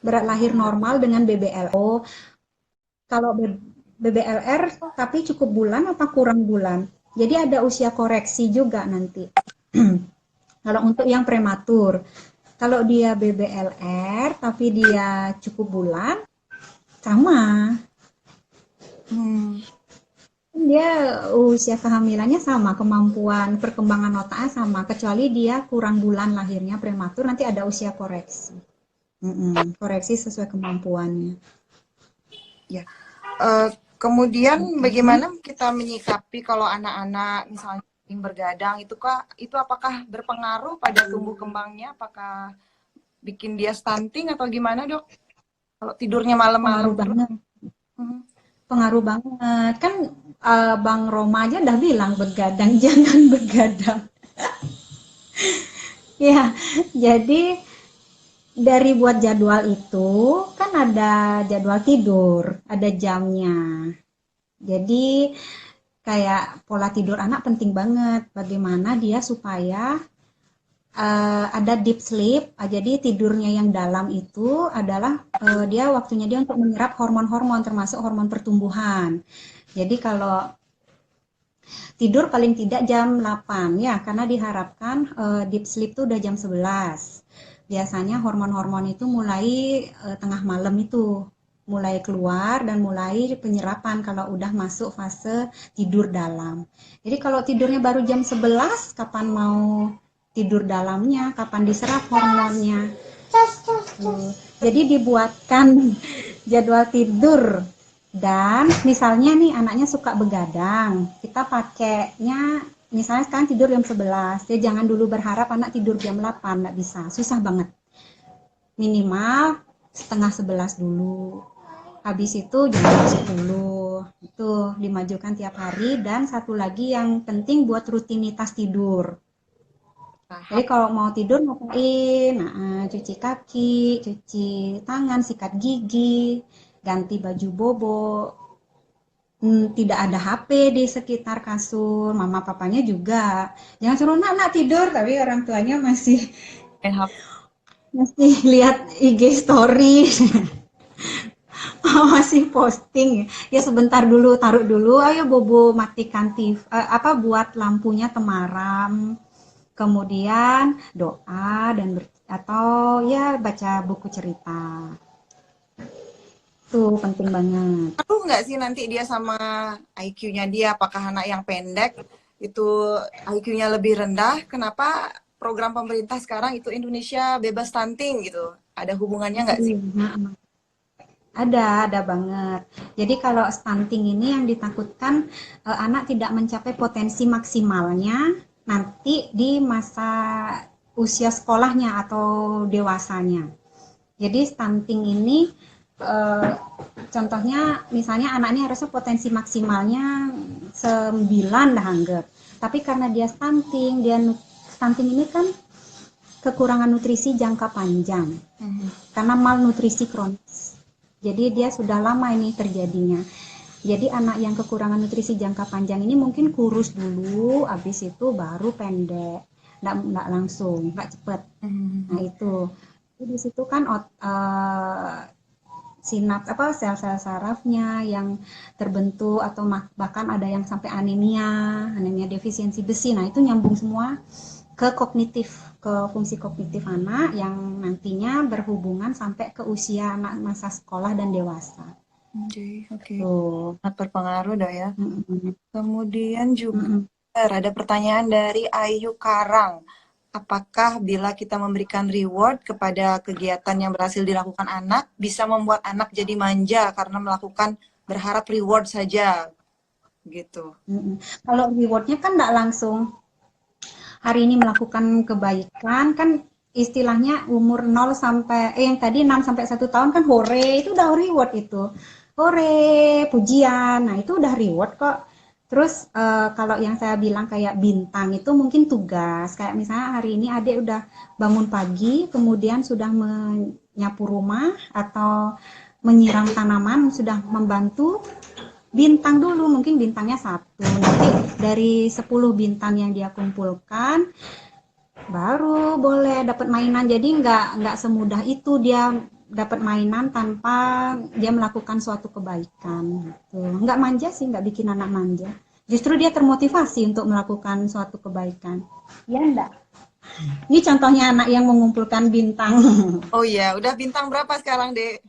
S2: berat lahir normal dengan BBLO. Kalau BBLR tapi cukup bulan apa kurang bulan. Jadi ada usia koreksi juga nanti. Kalau untuk yang prematur, kalau dia BBLR tapi dia cukup bulan, sama. Dia usia kehamilannya sama, kemampuan perkembangan otaknya sama, kecuali dia kurang bulan lahirnya prematur, nanti ada usia koreksi. Koreksi sesuai kemampuannya.
S1: Ya. Kemudian bagaimana kita menyikapi kalau anak-anak misalnya sering bergadang itu apakah berpengaruh pada tumbuh kembangnya? Apakah bikin dia stunting atau gimana, Dok? Kalau tidurnya malam-malam
S2: Pengaruh
S1: terus?
S2: banget. Pengaruh banget. Kan Bang Roma aja udah bilang begadang, jangan begadang. Ya, jadi dari buat jadwal itu kan ada jadwal tidur, ada jamnya. Jadi kayak pola tidur anak penting banget. Bagaimana dia supaya ada deep sleep. Jadi tidurnya yang dalam itu adalah dia waktunya dia untuk menyerap hormon-hormon termasuk hormon pertumbuhan. Jadi kalau tidur paling tidak jam 8 ya, karena diharapkan deep sleep itu udah jam 11. Biasanya hormon-hormon itu mulai tengah malam itu mulai keluar dan mulai penyerapan kalau udah masuk fase tidur dalam. Jadi kalau tidurnya baru jam 11, kapan mau tidur dalamnya, kapan diserap hormonnya. Jadi dibuatkan jadwal tidur. Dan misalnya nih anaknya suka begadang, kita pakainya misalnya sekarang tidur jam 11, ya jangan dulu berharap anak tidur jam 8, nggak bisa, susah banget. Minimal setengah 11 dulu. Habis itu jam 10, itu dimajukan tiap hari. Dan satu lagi yang penting buat rutinitas tidur. Jadi kalau mau tidur ngapain? Nah, cuci kaki, cuci tangan, sikat gigi, ganti baju bobo. Tidak ada HP di sekitar kasur, mama papanya juga. Jangan suruh nak tidur, tapi orang tuanya masih lihat IG story. Masih posting ya, sebentar dulu, taruh dulu, ayo bobo matikan TV, buat lampunya temaram, kemudian doa dan atau ya baca buku cerita. Tuh penting banget.
S1: Perlu nggak sih nanti dia sama IQ-nya dia? Apakah anak yang pendek itu IQ-nya lebih rendah? Kenapa program pemerintah sekarang itu Indonesia bebas stunting gitu? Ada hubungannya nggak sih?
S2: Ada banget. Jadi kalau stunting ini yang ditakutkan anak tidak mencapai potensi maksimalnya nanti di masa usia sekolahnya atau dewasanya. Jadi stunting ini contohnya misalnya anak ini harusnya potensi maksimalnya 9 dah anggap. Tapi karena dia stunting ini kan kekurangan nutrisi jangka panjang. Karena malnutrisi kronis. Jadi dia sudah lama ini terjadinya. Jadi anak yang kekurangan nutrisi jangka panjang ini mungkin kurus dulu, habis itu baru pendek. Nggak langsung, nggak cepet. Nah itu. Jadi di situ kan sel-sel sarafnya yang terbentuk atau bahkan ada yang sampai anemia defisiensi besi. Nah itu nyambung semua ke fungsi kognitif anak yang nantinya berhubungan sampai ke usia anak masa sekolah dan dewasa.
S1: Oke. Sangat berpengaruh dong ya. Kemudian juga ada pertanyaan dari Ayu Karang. Apakah bila kita memberikan reward kepada kegiatan yang berhasil dilakukan anak, bisa membuat anak jadi manja karena berharap reward saja, gitu?
S2: Kalau rewardnya kan nggak langsung hari ini melakukan kebaikan, kan istilahnya umur 0 sampai yang tadi 6 sampai 1 tahun kan hore itu udah reward itu. Hore, pujian. Nah, itu udah reward kok. Terus kalau yang saya bilang kayak bintang itu mungkin tugas. Kayak misalnya hari ini adik udah bangun pagi, kemudian sudah menyapu rumah atau menyiram tanaman, sudah membantu bintang dulu, mungkin bintangnya 1. Nanti dari 10 bintang yang dia kumpulkan baru boleh dapat mainan. Jadi nggak semudah itu dia dapat mainan tanpa dia melakukan suatu kebaikan gitu. Nggak manja sih, nggak bikin anak manja. Justru dia termotivasi untuk melakukan suatu kebaikan. Ya enggak? Ini contohnya anak yang mengumpulkan bintang.
S1: Oh iya, udah bintang berapa sekarang, Dek?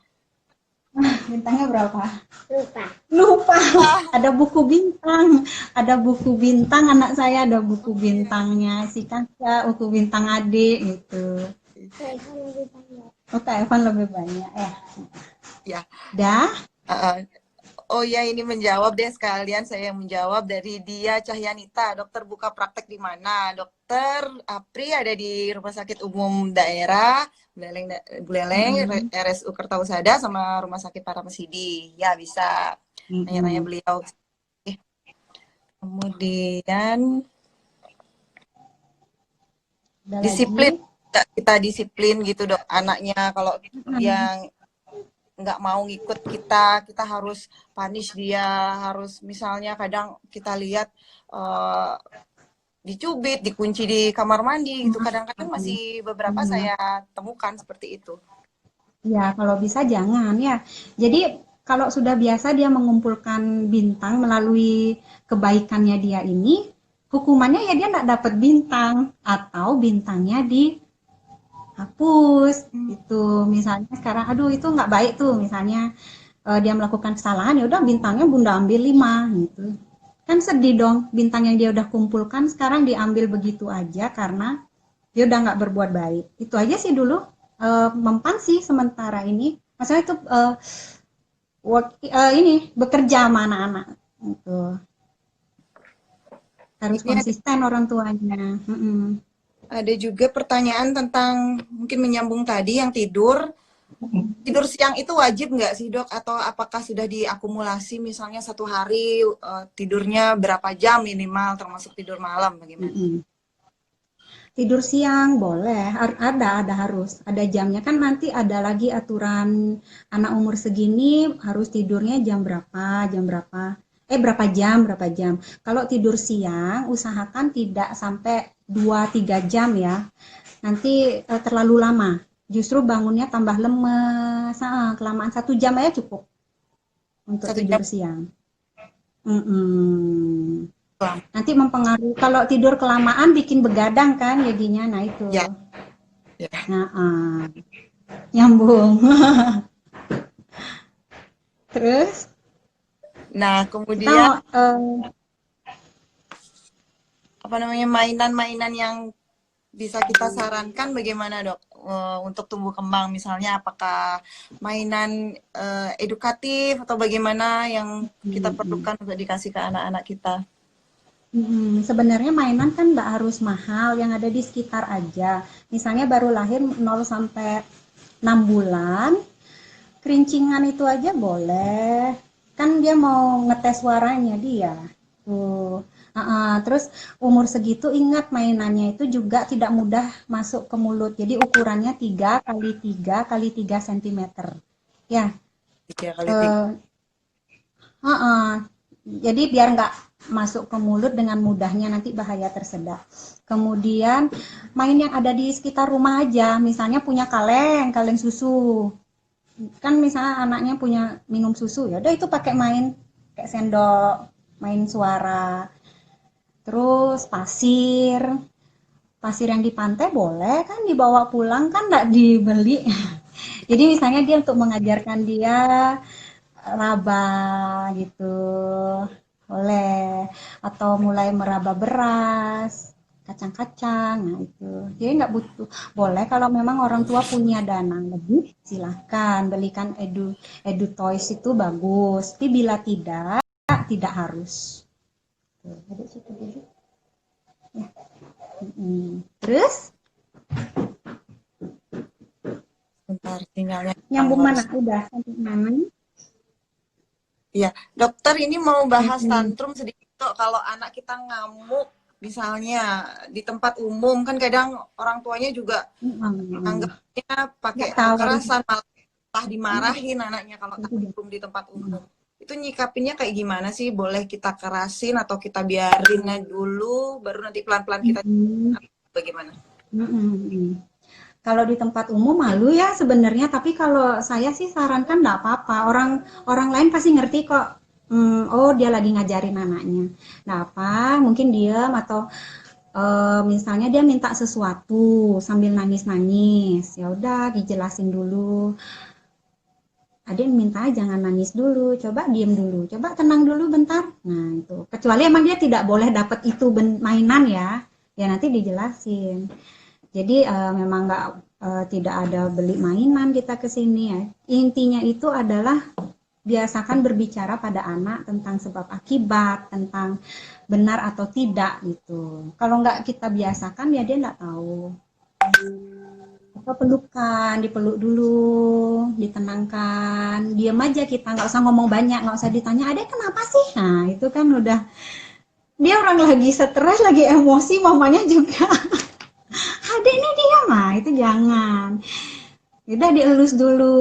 S2: Bintangnya berapa?
S3: Lupa.
S2: Lupa.
S1: Ah,
S2: Ada buku bintang. Ada buku bintang anak saya, ada buku
S1: oke.
S2: bintangnya si Kaca, buku bintang adik gitu.
S3: Telepon lebih banyak.
S2: Oh, Kak Evan lebih banyak ya.
S1: Ya.
S2: Dah?
S1: Uh, oh ya, ini menjawab deh sekalian, saya yang menjawab dari dia Cahyanita. Dokter buka praktek di mana? Dokter Apri ada di Rumah Sakit Umum Daerah Buleleng,
S2: Mm-mm.
S1: RSU Kertahusada sama Rumah Sakit Paramasidi. Ya, bisa tanya-tanya
S2: Mm-mm.
S1: beliau. Kemudian
S2: Ada
S1: disiplin,
S2: lagi?
S1: kita disiplin gitu dok. Anaknya kalau
S2: Mm-mm.
S1: yang nggak mau ngikut kita harus punish dia, harus misalnya kadang kita lihat uh, dicubit, dikunci di kamar mandi gitu. Kadang-kadang masih beberapa
S2: Iya.
S1: saya temukan seperti itu.
S2: Ya, kalau bisa jangan ya. Jadi kalau sudah biasa dia mengumpulkan bintang melalui kebaikannya dia ini, hukumannya ya dia nggak dapat bintang atau bintangnya dihapus. Itu misalnya sekarang, aduh itu nggak baik tuh. Misalnya dia melakukan kesalahan, ya udah bintangnya Bunda ambil 5 gitu. Kan sedih dong, bintang yang dia udah kumpulkan sekarang diambil begitu aja karena dia udah nggak berbuat baik. Itu aja sih dulu mempan sih sementara ini. Maksudnya itu ini bekerja sama anak-anak. Gitu. Harus
S1: Ini
S2: konsisten orang tuanya. Mm-mm.
S1: ada juga pertanyaan tentang mungkin menyambung tadi yang tidur. Tidur siang itu wajib nggak sih dok? Atau apakah sudah diakumulasi misalnya satu hari tidurnya berapa jam minimal termasuk tidur malam bagaimana?
S2: Mm-mm. Tidur siang boleh, ada harus, ada jamnya kan nanti ada lagi aturan anak umur segini harus tidurnya jam berapa, berapa jam. Kalau tidur siang usahakan tidak sampai 2-3 jam ya, nanti terlalu lama. Justru bangunnya tambah lemes, kelamaan 1 jam aja cukup untuk
S1: 1 jam
S2: tidur siang. Mm-mm.
S1: lama.
S2: Nanti mempengaruhi kalau tidur kelamaan bikin begadang kan jadinya, nah itu.
S1: Ya, ya.
S2: Nah, nyambung. Terus
S1: Nah,
S2: kita
S1: kemudian
S2: mau
S1: apa namanya mainan-mainan yang bisa kita sarankan bagaimana dok untuk tumbuh kembang misalnya apakah mainan edukatif atau bagaimana yang kita perlukan untuk dikasih ke anak-anak kita?
S2: sebenarnya mainan kan nggak harus mahal, yang ada di sekitar aja. Misalnya baru lahir 0 sampai 6 bulan, kerincingan itu aja boleh. Kan dia mau ngetes suaranya dia. Tuh. Terus umur segitu ingat mainannya itu juga tidak mudah masuk ke mulut. Jadi ukurannya 3 kali 3 kali 3 cm. Ya,
S1: 3 kali 3.
S2: eh, jadi biar nggak masuk ke mulut dengan mudahnya nanti bahaya tersedak. Kemudian main yang ada di sekitar rumah aja, misalnya punya kaleng susu. Kan misalnya anaknya punya minum susu, ya udah itu pakai main kayak sendok, main suara. Terus pasir yang di pantai boleh kan dibawa pulang kan nggak dibeli. Jadi misalnya dia untuk mengajarkan dia raba gitu, boleh. Atau mulai meraba beras, kacang-kacang, nah itu. Jadi nggak butuh. Boleh kalau memang orang tua punya dana lebih, silahkan belikan edu toys itu bagus. Tapi bila tidak harus. Tuh, jadi situ dulu. Ya. Terus
S1: Bentar, sinyalnya
S2: Nyambung
S1: harus.
S2: mana? Udah sampai mana?
S1: Iya, dokter ini mau bahas
S2: Mm-mm.
S1: tantrum sedikit Tok. Kalau anak kita ngamuk, misalnya di tempat umum, kan kadang orang tuanya juga
S2: Mm-mm.
S1: anggapnya pakai
S2: Nggak tahu harus.
S1: kekerasan, malah dimarahin anaknya kalau tantrum di tempat umum. Itu nyikapinnya kayak gimana sih? Boleh kita kerasin atau kita biarin dulu, baru nanti pelan-pelan kita
S2: Mm-mm.
S1: bagaimana?
S2: Mm-mm. Kalau di tempat umum malu ya sebenarnya, tapi kalau saya sih sarankan nggak apa-apa. Orang lain pasti ngerti kok. Oh dia lagi ngajarin anaknya. Nggak apa, mungkin diam atau misalnya dia minta sesuatu sambil nangis-nangis. Ya udah dijelasin dulu. Adik minta jangan nangis dulu, coba diem dulu, coba tenang dulu bentar. Nah itu, kecuali emang dia tidak boleh dapat itu mainan ya, ya nanti dijelasin. Jadi memang nggak tidak ada beli mainan kita ke sini ya. Intinya itu adalah biasakan berbicara pada anak tentang sebab akibat, tentang benar atau tidak gitu. Kalau nggak kita biasakan ya dia nggak tahu. Apa pelukan, dipeluk dulu, ditenangkan, diam aja kita, nggak usah ngomong banyak, nggak usah ditanya, adek kenapa sih? Nah itu kan udah dia orang lagi stres, lagi emosi, mamanya juga adek ini diam, nah itu jangan. Udah dielus dulu,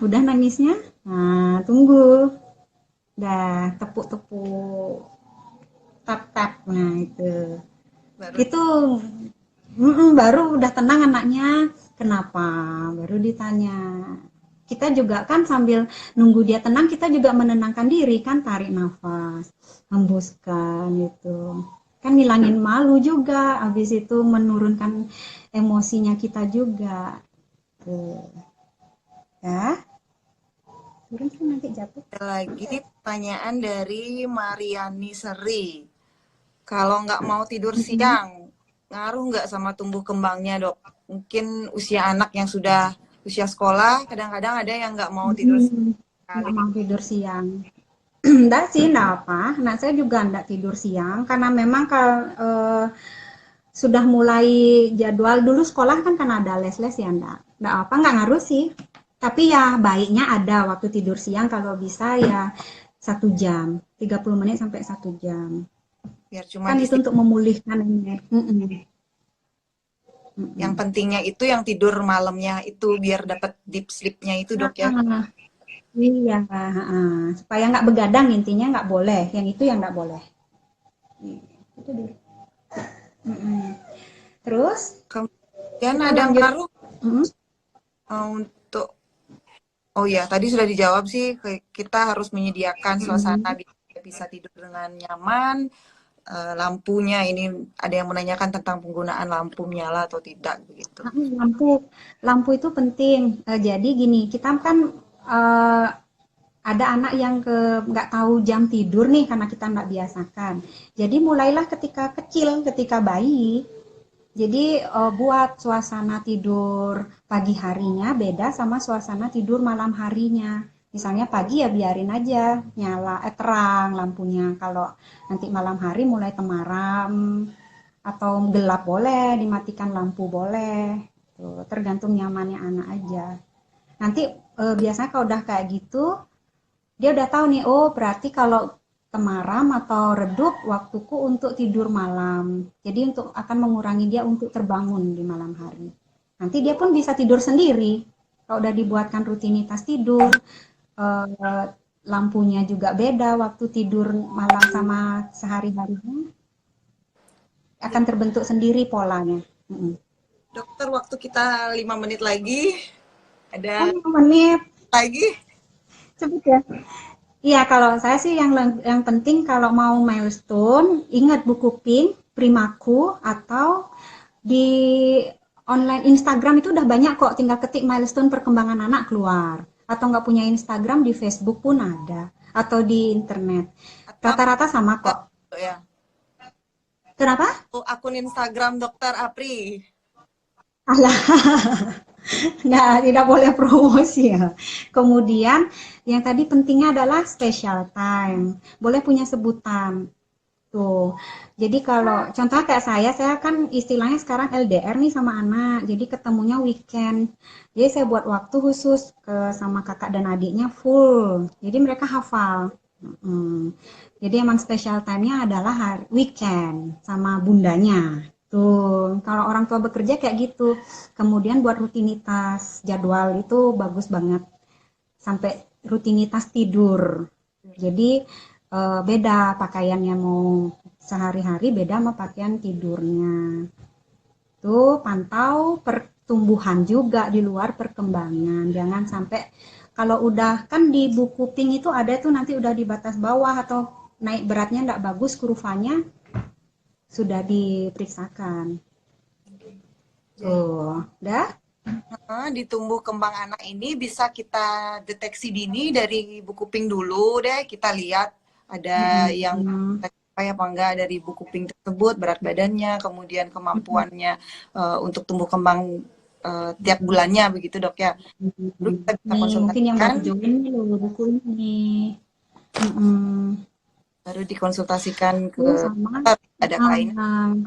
S2: udah nangisnya, nah tunggu, udah tepuk-tepuk, tap-tap, nah
S1: Baru
S2: itu baru udah tenang anaknya. Kenapa? Baru ditanya. Kita juga kan sambil nunggu dia tenang, kita juga menenangkan diri kan, tarik nafas, hembuskan itu. Kan ngilangin malu juga, habis itu menurunkan emosinya kita juga. Tuh. Ya, turun sih nanti jatuh.
S1: ada lagi pertanyaan dari Mariani Seri. Kalau nggak mau tidur siang, ngaruh nggak sama tumbuh kembangnya, Dok? Mungkin usia anak yang sudah usia sekolah, kadang-kadang ada yang nggak mau tidur
S2: Nggak
S1: sekali.
S2: mau tidur siang. Enggak sih, enggak apa. Nah, saya juga enggak tidur siang karena memang kalau sudah mulai jadwal dulu sekolah kan ada les-les ya enggak apa enggak ngaruh sih. Tapi ya baiknya ada waktu tidur siang kalau bisa ya 1 jam, 30 menit sampai 1 jam.
S1: Biar cuma
S2: Kan itu
S1: istirahat.
S2: untuk memulihkan ini.
S1: Yang pentingnya itu yang tidur malamnya itu biar dapat deep sleep-nya itu, Dok ya.
S2: Ah, iya, supaya nggak begadang intinya nggak boleh. Yang itu yang nggak boleh. Itu dulu. Terus
S1: Kemudian
S2: kita
S1: ada
S2: lanjut.
S1: ngaruh untuk oh ya, tadi sudah dijawab sih, kita harus menyediakan suasana biar bisa tidur dengan nyaman. Lampunya ini ada yang menanyakan tentang penggunaan lampu menyala atau tidak begitu.
S2: Lampu, lampu itu penting. Jadi gini, kita kan eh, ada anak yang nggak tahu jam tidur nih karena kita nggak biasakan. Jadi mulailah ketika kecil, ketika bayi. Jadi buat suasana tidur pagi harinya beda sama suasana tidur malam harinya. Misalnya pagi ya biarin aja nyala terang lampunya. Kalau nanti malam hari mulai temaram atau gelap boleh, dimatikan lampu boleh. Tuh, tergantung nyamannya anak aja. Nanti biasanya kalau udah kayak gitu, dia udah tahu nih, oh berarti kalau temaram atau redup waktuku untuk tidur malam. Jadi untuk akan mengurangi dia untuk terbangun di malam hari. Nanti dia pun bisa tidur sendiri. Kalau udah dibuatkan rutinitas tidur, eh, lampunya juga beda waktu tidur malam sama sehari-harinya akan terbentuk sendiri polanya.
S1: Dokter, waktu kita 5 menit lagi.
S2: Oh,
S1: Ada
S2: 5 menit.
S1: lagi.
S2: Cepet ya. Iya, kalau saya sih yang penting kalau mau milestone, ingat buku Pink, Primaku, atau di online Instagram itu udah banyak kok, tinggal ketik milestone perkembangan anak keluar. Atau nggak punya Instagram, di Facebook pun ada. Atau di internet.
S1: Atau
S2: Rata-rata sama kok.
S1: ya,
S2: Kenapa?
S1: akun Instagram Dokter Apri.
S2: Alah, nggak, tidak boleh promosi ya. Kemudian yang tadi pentingnya adalah special time. Boleh punya sebutan. Tuh. Jadi kalau contoh kayak saya kan istilahnya sekarang LDR nih sama anak. Jadi ketemunya weekend. Jadi saya buat waktu khusus ke sama kakak dan adiknya full. Jadi mereka hafal. Mm. Jadi emang special time-nya adalah hari weekend sama bundanya. Tuh, kalau orang tua bekerja kayak gitu. Kemudian buat rutinitas jadwal itu bagus banget. Sampai rutinitas tidur. Jadi beda pakaiannya mau sehari-hari beda sama pakaian tidurnya. Tuh pantau pertumbuhan juga di luar perkembangan. Jangan sampai kalau udah kan di buku pink itu ada tuh nanti udah di batas bawah atau naik beratnya enggak bagus kurvanya sudah diperiksakan.
S1: Jadi,
S2: Tuh, dah.
S1: di tumbuh kembang anak ini bisa kita deteksi dini dari buku pink dulu deh. Kita lihat ada yang
S2: Mm-mm.
S1: apa apa enggak dari buku pink tersebut, berat badannya, kemudian kemampuannya untuk tumbuh kembang tiap bulannya begitu dok ya. Lalu kita bisa
S2: Nih mungkin yang
S1: konsultasikan,
S2: baru join nih loh buku ini. Mm-mm.
S1: baru dikonsultasikan ke
S2: Terus sama
S1: ada kelainan.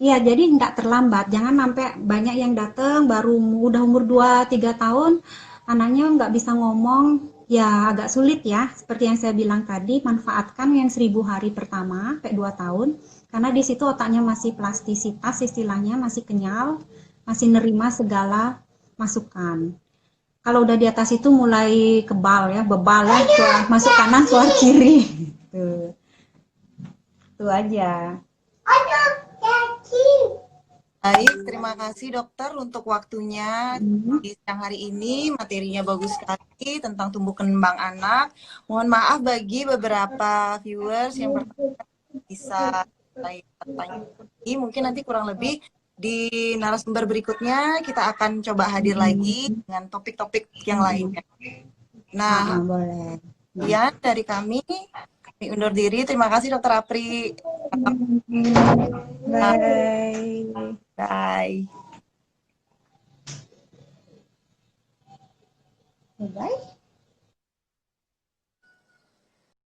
S2: iya, jadi nggak terlambat. Jangan sampai banyak yang datang baru udah umur 2 3 tahun, anaknya nggak bisa ngomong. Ya agak sulit ya. Seperti yang saya bilang tadi, manfaatkan yang 1000 hari pertama, kayak 2 tahun. Karena di situ otaknya masih plastisitas, istilahnya masih kenyal, masih nerima segala masukan. Kalau udah di atas itu mulai kebal ya, bebal ya, masuk kanan, keluar kiri. Tuh, tuh aja.
S1: Baik, terima kasih dokter untuk waktunya
S2: Hmm.
S1: di siang hari ini. Materinya bagus sekali tentang tumbuh kembang anak. Mohon maaf bagi beberapa viewers yang bisa saya tanya lagi. Mungkin nanti kurang lebih di narasumber berikutnya kita akan coba hadir lagi dengan topik-topik yang lainnya. Nah,
S2: Boleh.
S1: sekian dari kami undur diri. Terima kasih Dokter Apri.
S2: Bye.
S1: Bye.
S2: Bye.